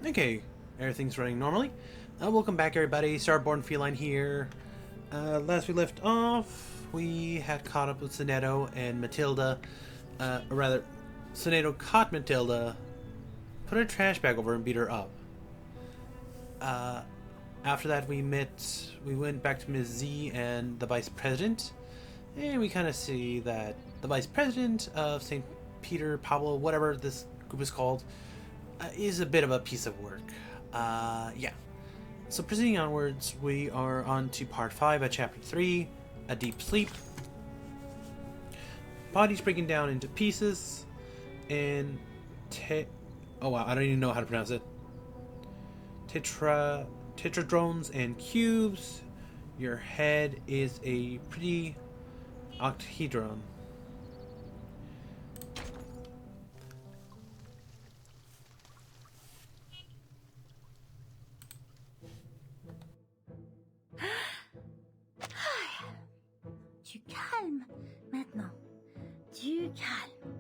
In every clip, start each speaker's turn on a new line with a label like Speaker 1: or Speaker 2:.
Speaker 1: Okay, everything's running normally. Welcome back, everybody. StarBornFeline here. Last we left off, we had caught up with Sonetto and Matilda. Or rather, Sonetto caught Matilda, put her trash bag over and beat her up. After that, we went back to Ms. Z and the Vice President, and we kind of see that the Vice President of St. Peter, Pablo, whatever this group is called, is a bit of a piece of work. Yeah. So proceeding onwards, we are on to part 5 at chapter 3, A Deep Sleep. Bodies breaking down into pieces, and oh wow, I don't even know how to pronounce it. Tetradrones and cubes. Your head is a pretty octahedron.
Speaker 2: Du calme, maintenant. Du calme.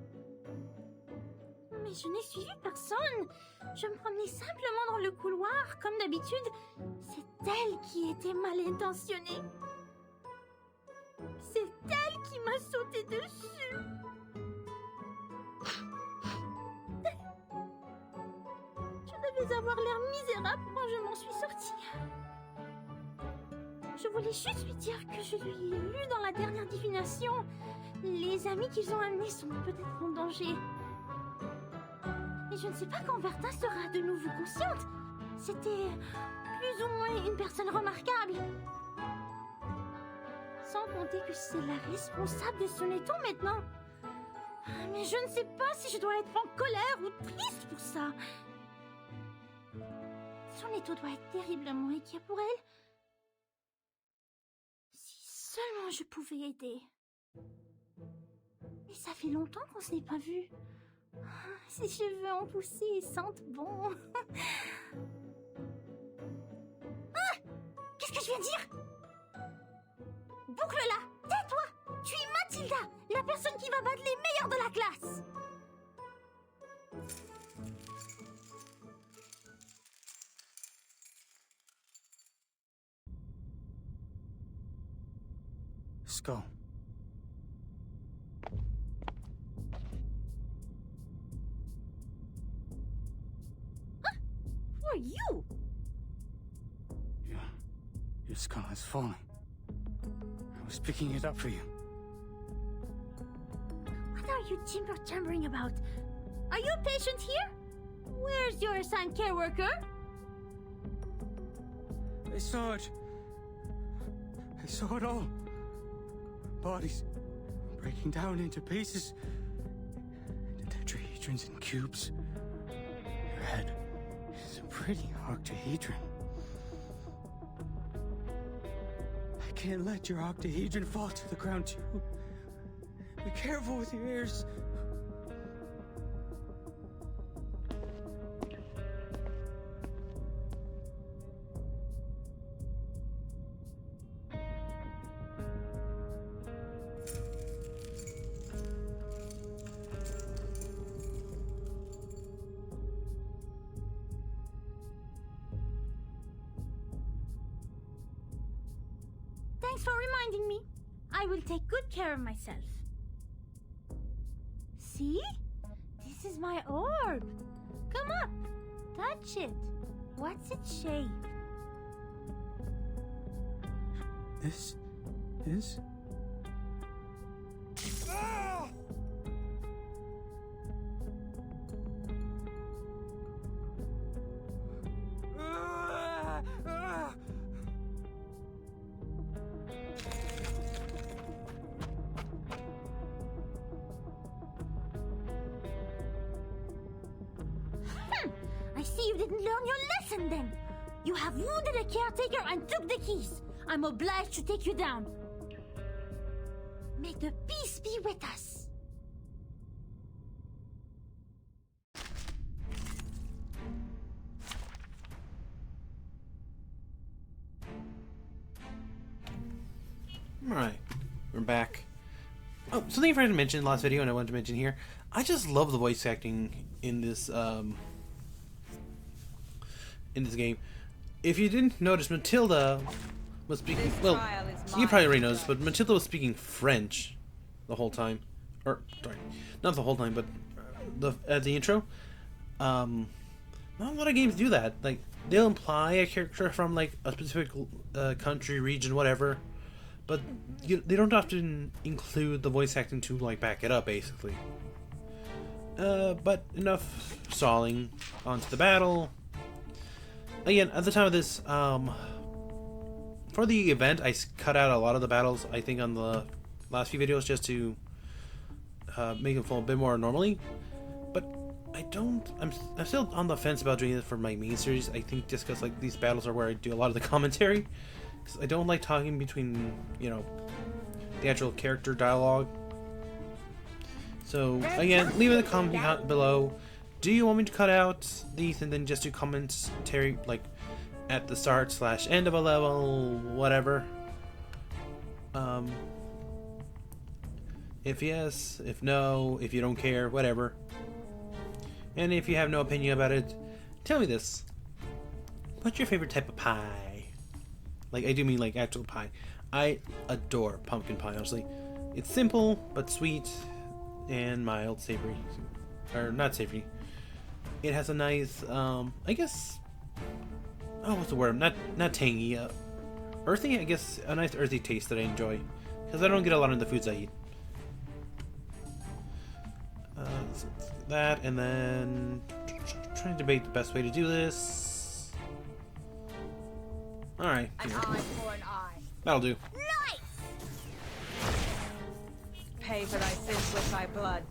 Speaker 2: Mais je n'ai suivi personne. Je me promenais simplement dans le couloir, comme d'habitude. C'est elle qui était mal intentionnée. C'est elle qui m'a sauté dessus. Je devais avoir l'air misérable quand je m'en suis sortie. Je voulais juste lui dire que je lui ai lu dans la dernière divination. Les amis qu'ils ont amenés sont peut-être en danger. Mais je ne sais pas quand Vertain sera de nouveau consciente. C'était plus ou moins une personne remarquable. Sans compter que c'est la responsable de son étau maintenant. Mais je ne sais pas si je dois être en colère ou triste pour ça. Son étau doit être terriblement inquiet pour elle. Si seulement je pouvais aider. Mais ça fait longtemps qu'on se n'est pas vu. Ses cheveux ont poussé et sentent bon. Ah! Qu'est-ce que je viens de dire? Boucle-la! Tais-toi! Tu es Mathilda, la personne qui va battre les meilleurs de la classe!
Speaker 3: Skull.
Speaker 2: Who are you?
Speaker 3: Your skull is falling. I was picking it up for you.
Speaker 2: What are you timber-chambering about? Are you a patient here? Where's your assigned care worker?
Speaker 3: I saw it. I saw it all. Bodies breaking down into pieces. The tetrahedrons and cubes. Your head is a pretty octahedron. I can't let your octahedron fall to the ground too. Be careful with your ears.
Speaker 2: Thanks for reminding me. I will take good care of myself. See? This is my orb. Come up. Touch it. What's its shape?
Speaker 3: This is...
Speaker 2: I see you didn't learn your lesson then. You have wounded a caretaker and took the keys. I'm obliged to take you down. May the peace be with us.
Speaker 1: Alright, we're back. Oh, something I forgot to mention in the last video and I wanted to mention here. I just love the voice acting in this in this game. If you didn't notice, Matilda was speaking. Well, you probably already noticed, but Matilda was speaking French the whole time. Or sorry, not the whole time, but at the intro. Not a lot of games do that. Like they'll imply a character from like a specific country, region, whatever, but they don't often include the voice acting to like back it up, basically. But enough stalling. Onto the battle. Again, at the time of this, for the event, I cut out a lot of the battles, I think, on the last few videos just to make them flow a bit more normally. But I'm still on the fence about doing it for my main series. I think just because like these battles are where I do a lot of the commentary. Because I don't like talking between, you know, the actual character dialogue. So, again, leave in the comment below. Do you want me to cut out these and then just do commentary, like, at the start / end of a level, whatever? If yes, if no, if you don't care, whatever. And if you have no opinion about it, tell me this. What's your favorite type of pie? Like, I do mean, like, actual pie. I adore pumpkin pie, honestly. It's simple, but sweet, and mild, savory. Or, not savory. It has a nice, I guess... Oh, what's the word? Not tangy. Earthy? I guess a nice earthy taste that I enjoy. Because I don't get a lot of the foods I eat. So that, and then... Trying to debate the best way to do this. Alright.
Speaker 4: An eye for an eye.
Speaker 1: That'll do.
Speaker 2: Nice!
Speaker 4: Pay for thy sins with thy blood.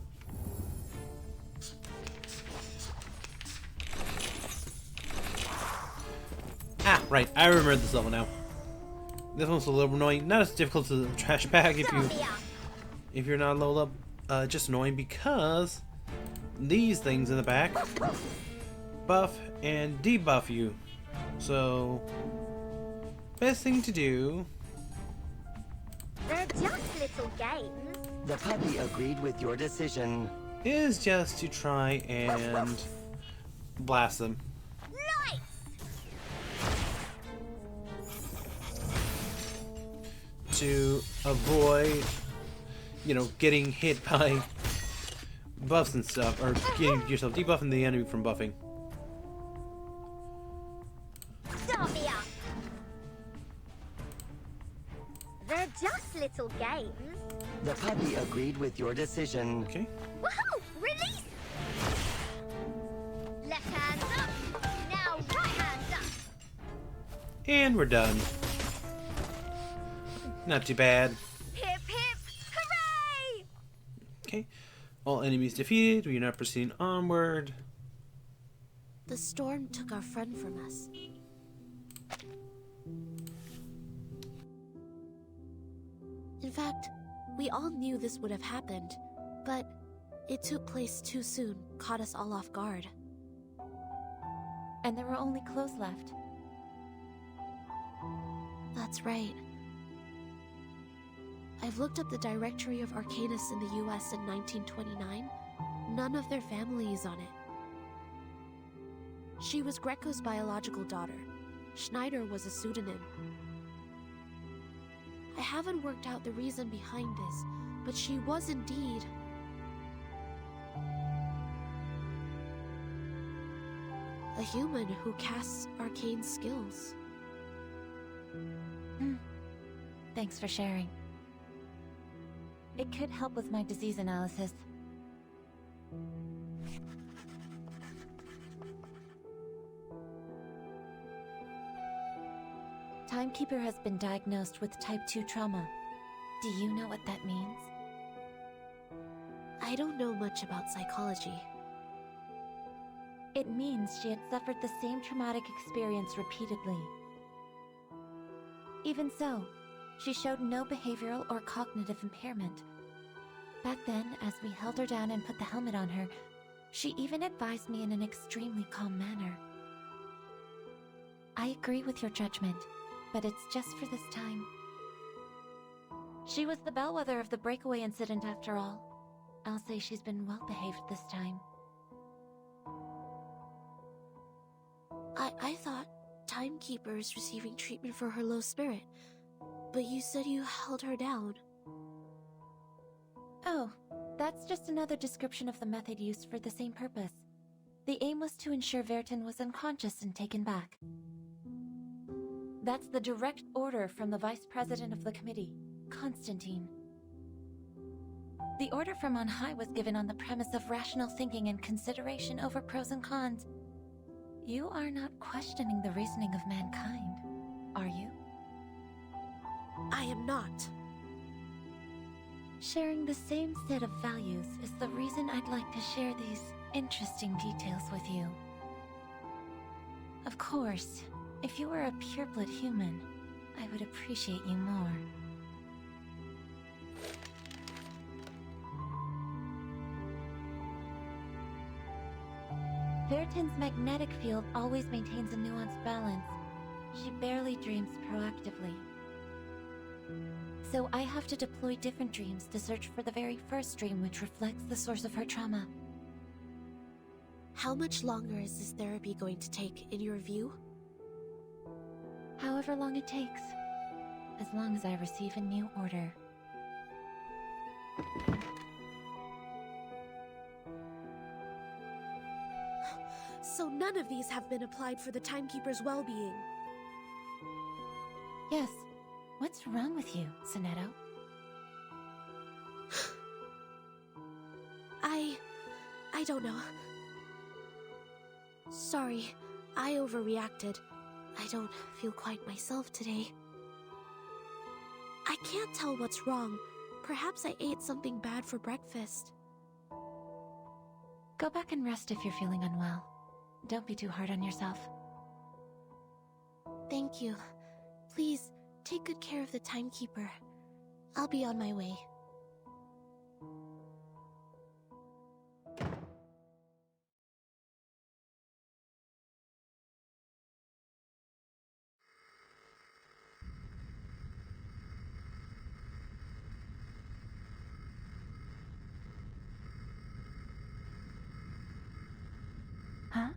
Speaker 1: Ah, right. I remember this level now. This one's a little annoying. Not as difficult as the trash bag if you're not leveled up. Just annoying because these things in the back buff and debuff you. So, best thing to do.
Speaker 2: They're just little games.
Speaker 5: The puppy agreed with your decision.
Speaker 1: Is just to try and blast them.
Speaker 2: Nice!
Speaker 1: To avoid, you know, getting hit by buffs and stuff, or getting yourself debuffing the enemy from buffing.
Speaker 2: Stop me up! They're just little games.
Speaker 5: The puppy agreed with your decision.
Speaker 1: Okay.
Speaker 2: Woohoo! Release! Left hand up. Now right hand up.
Speaker 1: And we're done. Not too bad.
Speaker 2: Hip hip! Hooray!
Speaker 1: Okay. All enemies defeated. We are now proceeding onward.
Speaker 6: The storm took our friend from us. In fact, we all knew this would have happened, but it took place too soon, caught us all off guard.
Speaker 7: And there were only clothes left.
Speaker 6: That's right. I've looked up the directory of Arcanists in the US in 1929. None of their family is on it. She was Greco's biological daughter. Schneider was a pseudonym. I haven't worked out the reason behind this, but she was indeed... a human who casts arcane skills.
Speaker 7: Thanks for sharing. It could help with my disease analysis. Timekeeper has been diagnosed with type 2 trauma. Do you know what that means?
Speaker 6: I don't know much about psychology.
Speaker 7: It means she had suffered the same traumatic experience repeatedly. Even so, she showed no behavioral or cognitive impairment. Back then, as we held her down and put the helmet on her, she even advised me in an extremely calm manner. I agree with your judgment, but it's just for this time. She was the bellwether of the breakaway incident after all. I'll say she's been well behaved this time.
Speaker 6: I thought timekeeper is receiving treatment for her low spirit. But you said you held her down.
Speaker 7: Oh, that's just another description of the method used for the same purpose. The aim was to ensure Vertain was unconscious and taken back. That's the direct order from the Vice President of the Committee, Constantine. The order from on high was given on the premise of rational thinking and consideration over pros and cons. You are not questioning the reasoning of mankind, are you?
Speaker 6: I am not.
Speaker 7: Sharing the same set of values is the reason I'd like to share these interesting details with you. Of course, if you were a pureblood human, I would appreciate you more. Vertain's magnetic field always maintains a nuanced balance. She barely dreams proactively. So I have to deploy different dreams to search for the very first dream which reflects the source of her trauma.
Speaker 6: How much longer is this therapy going to take, in your view?
Speaker 7: However long it takes, as long as I receive a new order.
Speaker 6: So none of these have been applied for the timekeeper's well-being.
Speaker 7: Yes. What's wrong with you, Sonetto?
Speaker 6: I don't know. Sorry, I overreacted. I don't feel quite myself today. I can't tell what's wrong. Perhaps I ate something bad for breakfast.
Speaker 7: Go back and rest if you're feeling unwell. Don't be too hard on yourself.
Speaker 6: Thank you. Please, take good care of the timekeeper. I'll be on my way.
Speaker 7: Huh?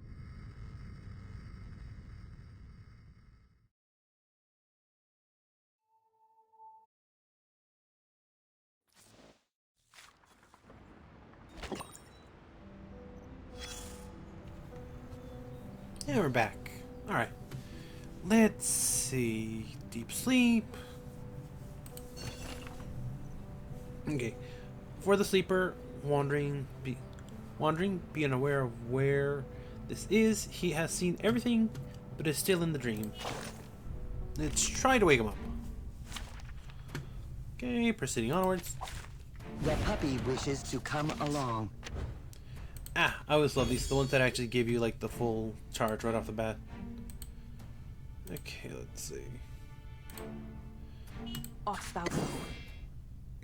Speaker 1: Yeah, we're back. Alright. Let's see. Deep sleep. Okay. For the sleeper, wandering, being aware of where this is, he has seen everything, but is still in the dream. Let's try to wake him up. Okay, proceeding onwards.
Speaker 5: The puppy wishes to come along.
Speaker 1: Ah, I always love these, the ones that actually give you like the full charge right off the bat. Okay, let's see.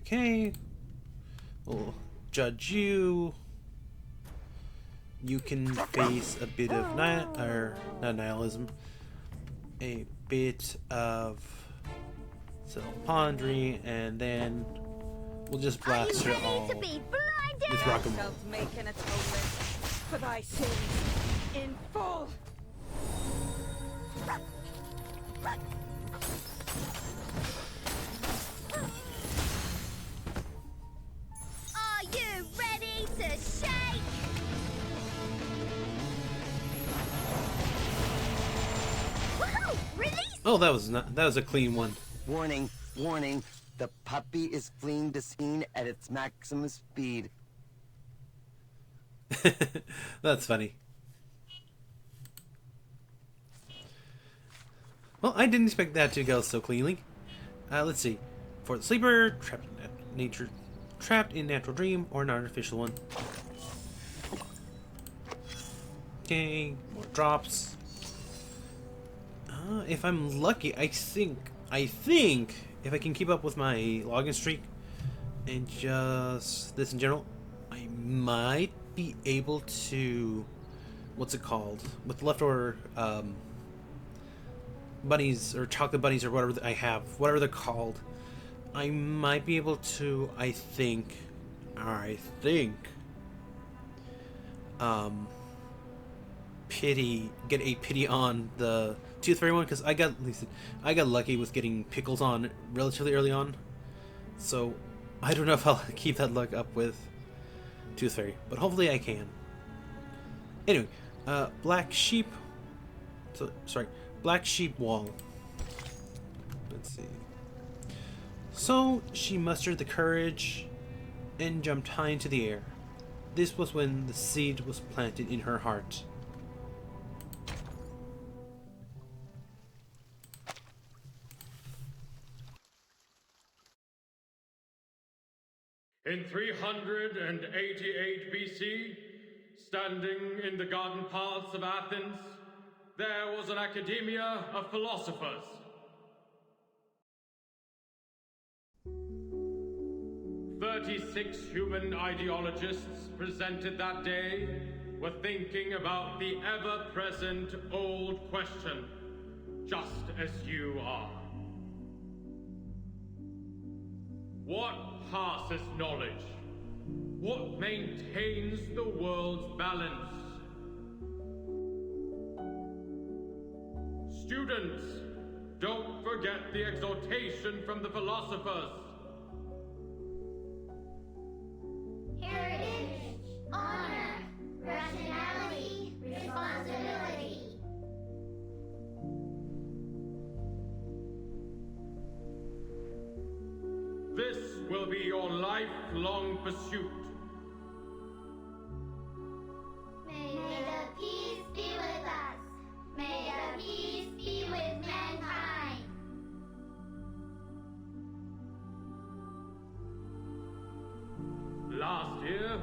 Speaker 1: Okay. We'll judge you. You can face a bit of not nihilism. A bit of self-pondering, and then we'll just blast her all with rock and roll.
Speaker 4: Shalt make an atonement for thy sins in full.
Speaker 2: Are you ready to shake? Woohoo! Release!
Speaker 1: Oh, that was a clean one.
Speaker 5: Warning, warning. The puppy is fleeing the scene at its maximum speed.
Speaker 1: That's funny. Well, I didn't expect that to go so cleanly. Let's see. For the sleeper, trapped in natural dream or an artificial one. Okay, more drops. If I'm lucky, I think if I can keep up with my login streak and just this in general, I might be able to, what's it called, with leftover bunnies or chocolate bunnies or whatever I have, whatever they're called, I might be able to, I think get a pity on the Tooth Fairy one, because I got lucky with getting pickles on relatively early on. So I don't know if I'll keep that luck up with Tooth Fairy, but hopefully I can. Anyway, Black Sheep. Black Sheep Wall. Let's see. So she mustered the courage and jumped high into the air. This was when the seed was planted in her heart.
Speaker 8: In 388 BC, standing in the garden paths of Athens, there was an academia of philosophers. "36 human ideologists presented that day were thinking about the ever-present old question, just as you are. What passes knowledge? What maintains the world's balance? Students, don't forget the exhortation from the philosophers.
Speaker 2: Heritage, honor, rationality, responsibility.
Speaker 8: This will be your lifelong pursuit.
Speaker 2: May the peace be with us. May the peace be with mankind.
Speaker 8: Last year,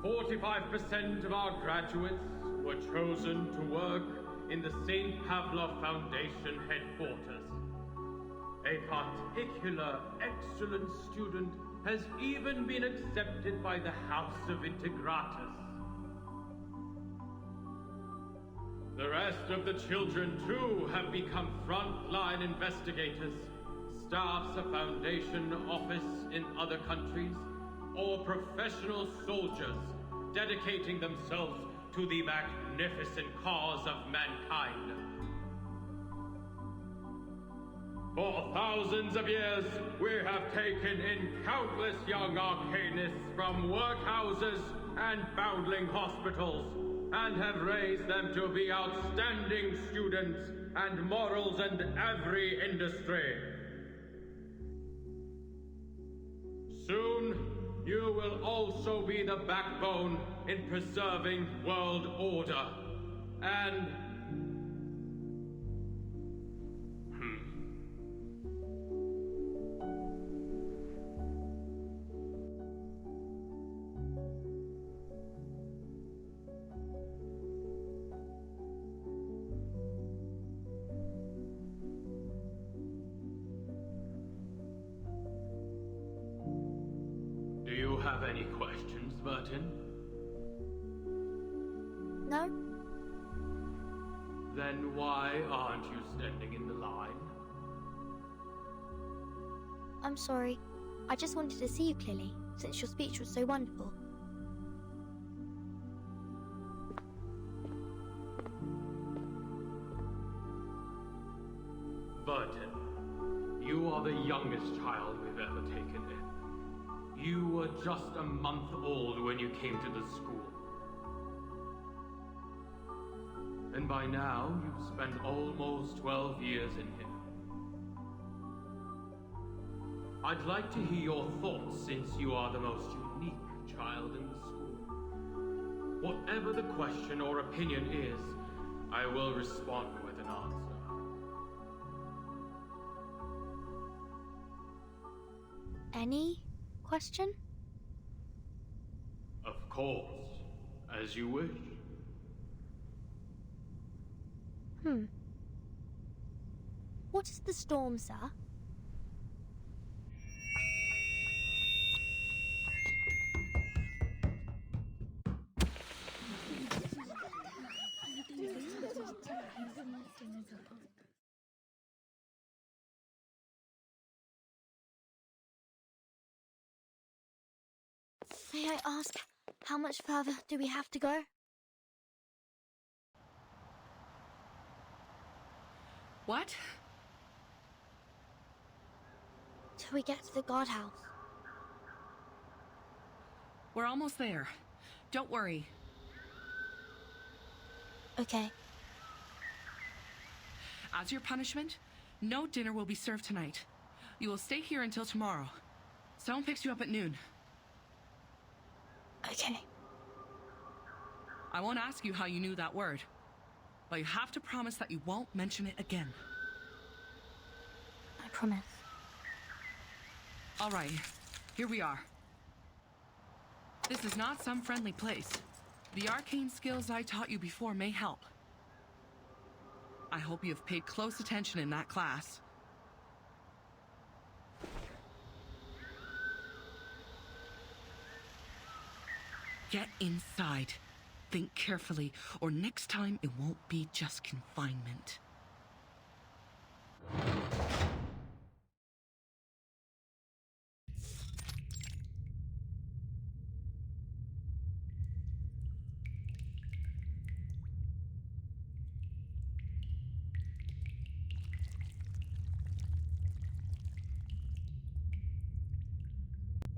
Speaker 8: 45% of our graduates were chosen to work in the St. Pavlov Foundation headquarters. A particular excellent student has even been accepted by the House of Integratus. The rest of the children, too, have become frontline investigators, staffs a foundation office in other countries, or professional soldiers dedicating themselves to the magnificent cause of mankind. For thousands of years, we have taken in countless young arcanists from workhouses and foundling hospitals, and have raised them to be outstanding students and models in every industry. Soon, you will also be the backbone in preserving world order, and do you have any questions, Vertain?
Speaker 6: No?
Speaker 8: Then why aren't you standing in the line?
Speaker 6: I'm sorry. I just wanted to see you clearly, since your speech was so wonderful.
Speaker 8: Vertain, you are the youngest child we've ever taken in. You were just a month old when you came to the school. And by now, you've spent almost 12 years in here. I'd like to hear your thoughts, since you are the most unique child in the school. Whatever the question or opinion is, I will respond with an answer.
Speaker 6: Any question?
Speaker 8: Of course, as you wish.
Speaker 6: What is the storm, sir? May I ask, how much further do we have to go?
Speaker 9: What?
Speaker 6: Till we get to the guardhouse.
Speaker 9: We're almost there. Don't worry.
Speaker 6: Okay.
Speaker 9: As your punishment, no dinner will be served tonight. You will stay here until tomorrow. Someone picks you up at noon.
Speaker 6: Okay.
Speaker 9: I won't ask you how you knew that word, but you have to promise that you won't mention it again.
Speaker 6: I promise.
Speaker 9: All right, here we are. This is not some friendly place. The arcane skills I taught you before may help. I hope you have paid close attention in that class. Get inside. Think carefully, or next time it won't be just confinement.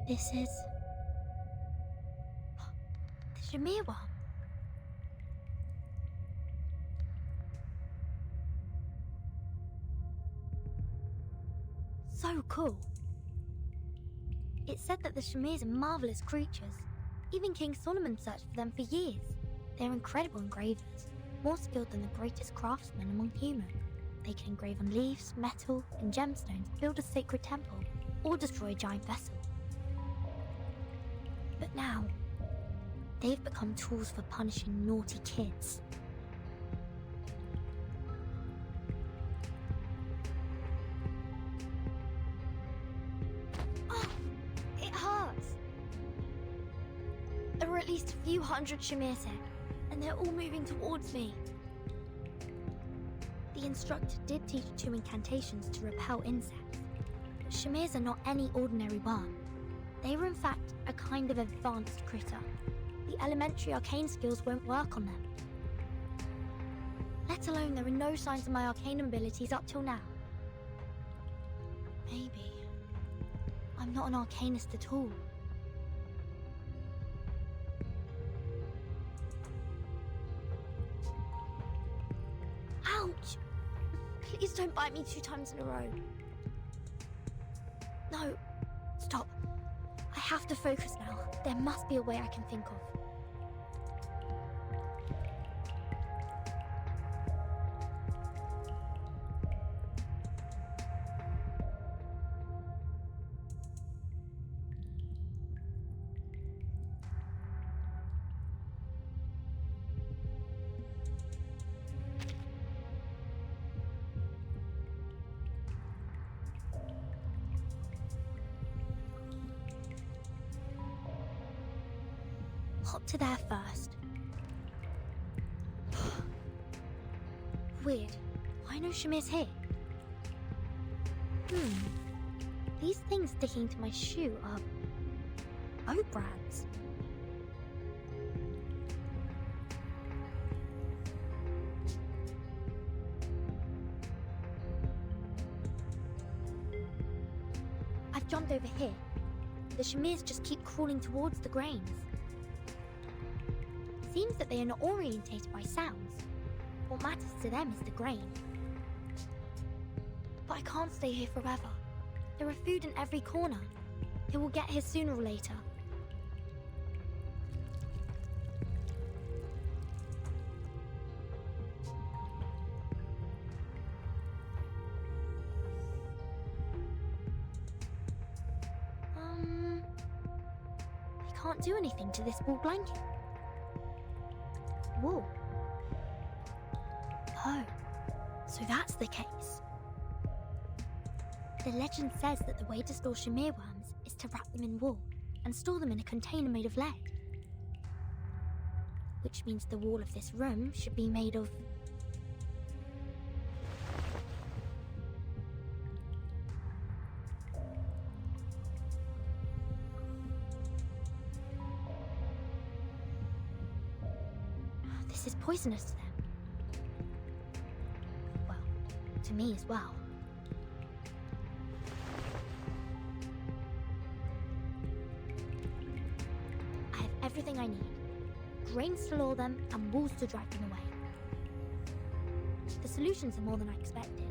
Speaker 6: This is... the Shamir one. So cool. It said that the Shamirs are marvelous creatures. Even King Solomon searched for them for years. They're incredible engravers, more skilled than the greatest craftsmen among humans. They can engrave on leaves, metal, and gemstones, build a sacred temple, or destroy a giant vessel. But now, they've become tools for punishing naughty kids. Oh, it hurts. There are at least a few hundred Shamirs here, and they're all moving towards me. The instructor did teach 2 incantations to repel insects, but Shamirs are not any ordinary worm. They were in fact a kind of advanced critter. The elementary arcane skills won't work on them. Let alone there are no signs of my arcane abilities up till now. Maybe I'm not an arcanist at all. Ouch! Please don't bite me 2 times in a row. No, stop. I have to focus now. There must be a way I can think of. Hop to there first. Weird. Why no Shamir's here? These things sticking to my shoe are O-brands. I've jumped over here. The Shamirs just keep crawling towards the grains. Seems that they are not orientated by sounds. What matters to them is the grain. But I can't stay here forever. There are food in every corner. They will get here sooner or later. I can't do anything to this wool blanket. Wool. Oh, so that's the case. The legend says that the way to store Shamir worms is to wrap them in wool and store them in a container made of lead. Which means the wall of this room should be made of... This is poisonous to them. Well, to me as well. I have everything I need. Drains to lure them and walls to drive them away. The solutions are more than I expected.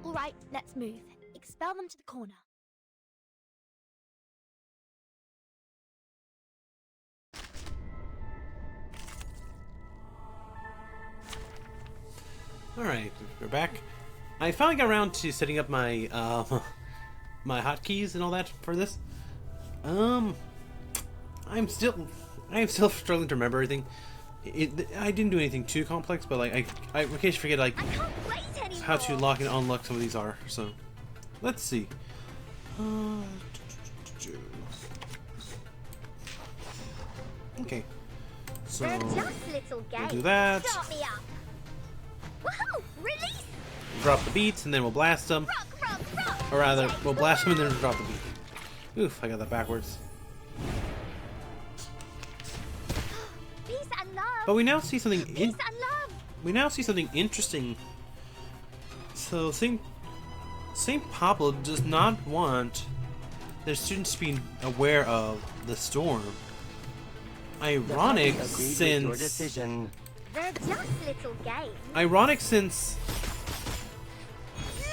Speaker 6: Alright, let's move. Expel them to the corner.
Speaker 1: Alright, we're back. I finally got around to setting up my my hotkeys and all that for this. I'm still struggling to remember everything. I didn't do anything too complex, but like I occasionally forget like how to lock and unlock some of these are. So let's see. Okay. So we'll do that.
Speaker 2: Woohoo! Release!
Speaker 1: Drop the beats and then we'll blast them. Or rather, we'll blast them and then drop the beat. Oof, I got that backwards.
Speaker 2: Peace and love.
Speaker 1: But we now see something
Speaker 2: Peace and love.
Speaker 1: we now see something interesting. So Saint Pablo does not want their students to be aware of the storm. Ironic since
Speaker 2: They're just little games.
Speaker 1: ironic since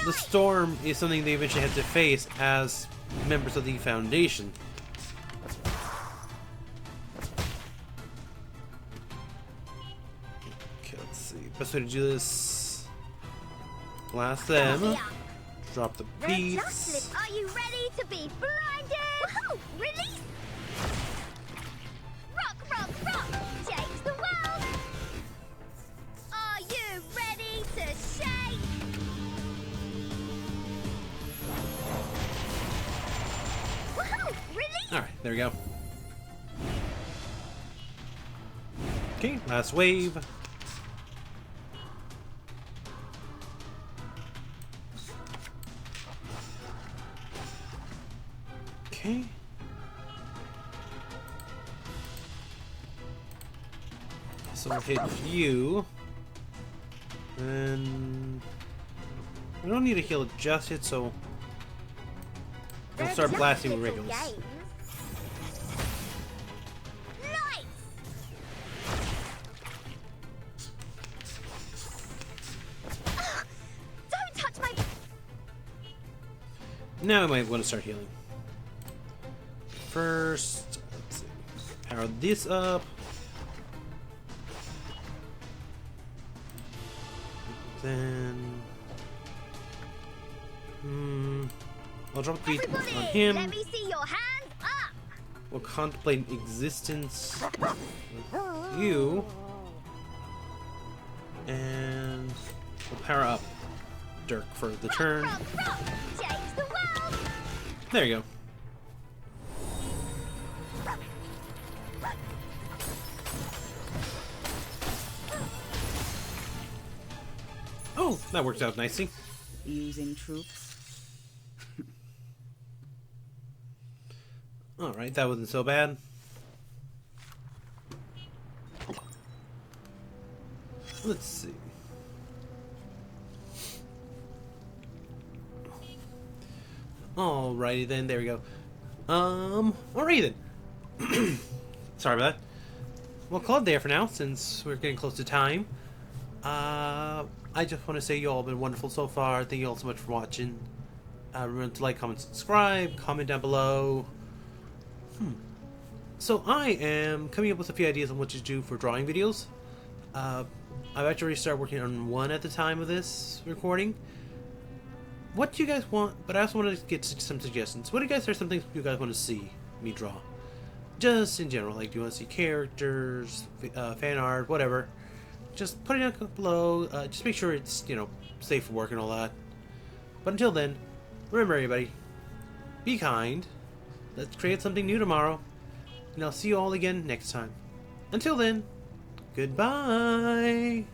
Speaker 1: the storm is something they eventually have to face as members of the Foundation. Okay, let's see. Best way to do this: blast them, drop the beats.
Speaker 2: Are you ready to be blinded? Woohoo! Release! Rock, rock, rock! Change the world! Are you ready to shake? Woohoo! Release!
Speaker 1: Alright, there we go. Okay, last wave. Okay. So we'll hit you. And we don't need to heal it just yet, so we'll
Speaker 2: They're
Speaker 1: start
Speaker 2: just
Speaker 1: blasting
Speaker 2: little
Speaker 1: regulars.
Speaker 2: games. Lights! Ugh, don't touch my...
Speaker 1: Now we might want to start healing. First, let's see. Power this up. Then, I'll drop the beat on him.
Speaker 2: Let me see your hands up.
Speaker 1: We'll contemplate existence with you, and we'll power up Dirk for the turn.
Speaker 2: Rock, rock, change the world.
Speaker 1: There you go. Oh, that worked out nicely.
Speaker 4: Using troops.
Speaker 1: Alright, that wasn't so bad. Let's see. Alrighty then, there we go. Alrighty then. Sorry about that. We'll call it there for now, since we're getting close to time. I just want to say you all have been wonderful so far. Thank you all so much for watching. Remember to like, comment, subscribe, comment down below. So I am coming up with a few ideas on what to do for drawing videos. I've actually started working on one at the time of this recording. What do you guys want? But I also want to get some suggestions. What do you guys are some things you guys want to see me draw? Just in general, like do you want to see characters, fan art, whatever. Just put it down below. Just make sure it's, you know, safe for work and all that. But until then, remember everybody, be kind. Let's create something new tomorrow. And I'll see you all again next time. Until then, goodbye.